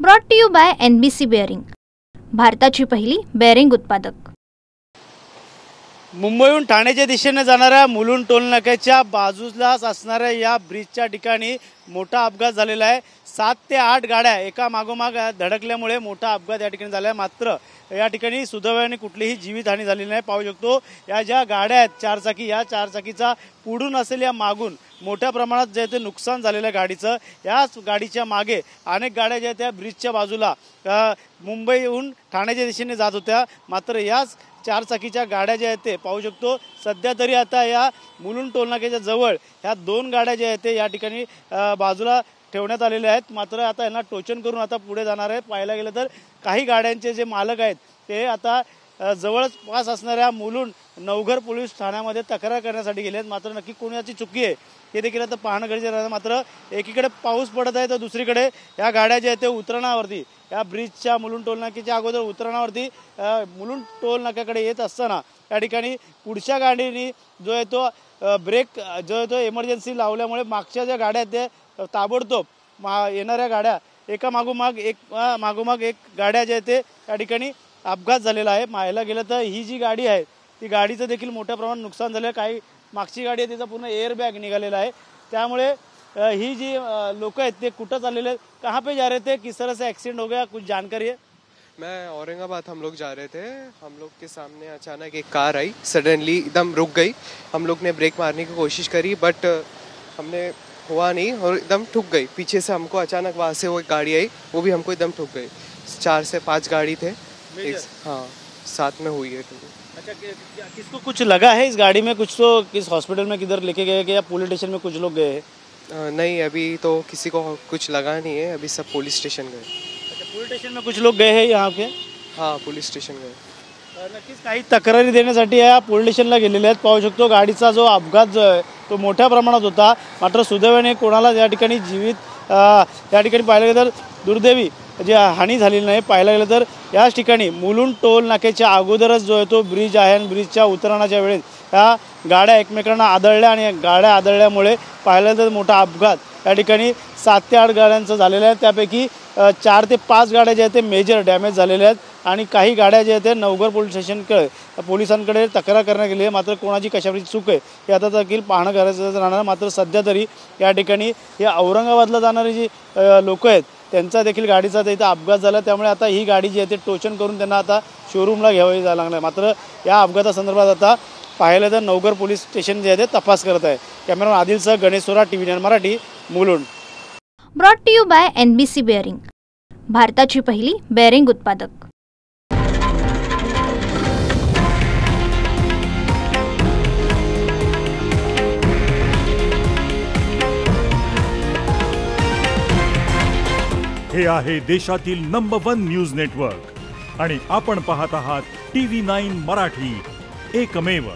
Brought to you by NBC bearing, भारताची पहिली bearing उत्पादक। मुंबईहून ठाण्याच्या दिशेने जाणाऱ्या मुलुंड टोलनाक्याच्या बाजूलाच असणाऱ्या या ब्रिजच्या ठिकाणी मोठा अपघात झालेला आहे। 7 ते 8 गाड्या एका मागोमाग धडकल्यामुळे मोठा अपघात या ठिकाणी झाला आहे। मात्र या ठिकाणी सुदैवाने कुठलीही जीवितहानी झालेली नाही। पाहू शकतो या ज्या गाड्या आहेत चारचाकी, या चारचाकीचा पुढून असेल या मागून मोठ्या प्रमाणात जे ते नुकसान झालेलं आहे गाडीचं। याच गाडीच्या मागे अनेक गाड्या ज्या त्या ब्रिजच्या बाजूला मुंबईहून ठाण्याच्या दिशेने जात होत्या। मात्र याच चारचाकीच्या गाड्या ज्या आहेत ते पाहू शकतो सध्या तरी आता या मुलुंड टोलनाक्याच्या जवळ ह्या 2 गाड्या ज्या आहेत ते या ठिकाणी बाजूला ठेवण्यात आलेल्या आहेत। मात्र आता यांना टोचन करून आता पुढे जाणार आहे। पाहायला गेलं तर काही गाड्यांचे जे मालक आहेत ते आता जवळपास असणाऱ्या मुलुंड नवघर पोलीस ठाण्यामध्ये तक्रार करण्यासाठी गेले आहेत। मात्र नक्की कोणाची चुकी आहे हे देखील आता पाहणं गरजेचं आहे। मात्र एकीकडे पाऊस पडत आहे तर दुसरीकडे या गाड्या ज्या आहेत ते उतरणावरती या ब्रिजच्या मुलुंड टोलनाक्याच्या अगोदर उतरणावरती मुलुंड टोलनाक्याकडे येत असताना या ठिकाणी पुढच्या गाडीने जो आहे तो ब्रेक जो आहे तो इमर्जन्सी लावल्यामुळे मागच्या ज्या गाड्या आहेत ते ताबडतोब येणाऱ्या गाड्या एका मागोमाग एक गाड्या ज्या आहेत ते या ठिकाणी अपघात झालेला आहे। पाहायला गेलं तर ही जी गाडी आहे ती गाडीचं देखील मोठ्या प्रमाणात नुकसान झालं आहे। काही मागची गाडी आहे तिचा पूर्ण एअरबॅग निघालेला आहे। त्यामुळे ही जी लोक आहेत ते कुठं चाललेले आहेत, कहाँ पे जा रहे थे, किस तरह से एक्सीडेंट हो गया, कुछ जानकारी है? मैं औरंगाबाद हम लोग जा रहे थे। हम लोग के सामने अचानक एक कार आई, सडनली एकदम रुक गई। हम लोग ने ब्रेक मारने की कोशिश करी बट हमने हुआ नहीं और एकदम ठुक गई। पीछे से हमको अचानक वहाँ से वो एक गाड़ी आई, वो भी हमको एकदम ठुक गई। 4 से 5 गाड़ी थे, हाँ साथ में हुई है। अच्छा, किसको कुछ लगा है इस गाड़ी में? कुछ तो किस हॉस्पिटल में किधर लेके गए कि या पुलिस स्टेशन में कुछ लोग गए हैं? नहीं, अभी तो किसी को कुछ लगा नहीं है, अभी सब पुलिस स्टेशन गए। अच्छा, पुलिस स्टेशन में कुछ लोग गए हैं यहाँ पे? हाँ, पुलिस स्टेशन गए। नक्कीच काही तक्रारी देण्यासाठी या पोलीस स्टेशनला गेलेले आहेत। पाहू शकतो गाडीचा जो अपघात जो आहे तो मोठ्या प्रमाणात होता। मात्र सुदैवाने कोणाला या ठिकाणी या ठिकाणी पाहायला गेलं तर दुर्दैवी जी हानी झालेली नाही। पाहायला गेलं तर याच ठिकाणी मुलुंड टोल नाक्याच्या अगोदरच जो आहे तो ब्रिज आहे आणि ब्रिजच्या उतरणाच्या वेळेस या गाड्या एकमेकांना आदळल्या आणि गाड्या आदळल्यामुळे पाहायला तर मोठा अपघात या ठिकाणी 7 ते 8 गाड्यांचा झालेला आहे। त्यापैकी 4 ते 5 गाड्या ज्या आहेत ते मेजर डॅमेज झालेल्या आहेत आणि काही गाड्या ज्या आहेत ते नवघर पोलीस स्टेशनकडे पोलिसांकडे तक्रार करण्यात गेली आहे। मात्र कोणाची कशाची चूक आहे हे आता देखील पाहणं गरजेचं राहणार। मात्र सध्या तरी या ठिकाणी या औरंगाबादला जाणारी जी लोक आहेत त्यांचा देखील गाडीचा इथं अपघात झाला। त्यामुळे आता ही गाडी जी आहे ते टोचन करून त्यांना आता शोरूमला घ्यावी जायला लागणार। मात्र या अपघातासंदर्भात आता पाहिलं तर नवघर पोलीस स्टेशन जे आहे ते तपास करत आहे। कॅमेरामॅन आदिलसह गणेश सोरा, TV9 Marathi, Mulund. Brought to you by NBC bearing, भारताची पहिली बेअरिंग उत्पादक। हे आहे देशातील नंबर 1 न्यूज नेटवर्क आणि आपण पाहत आहात TV9 मराठी, एकमेव।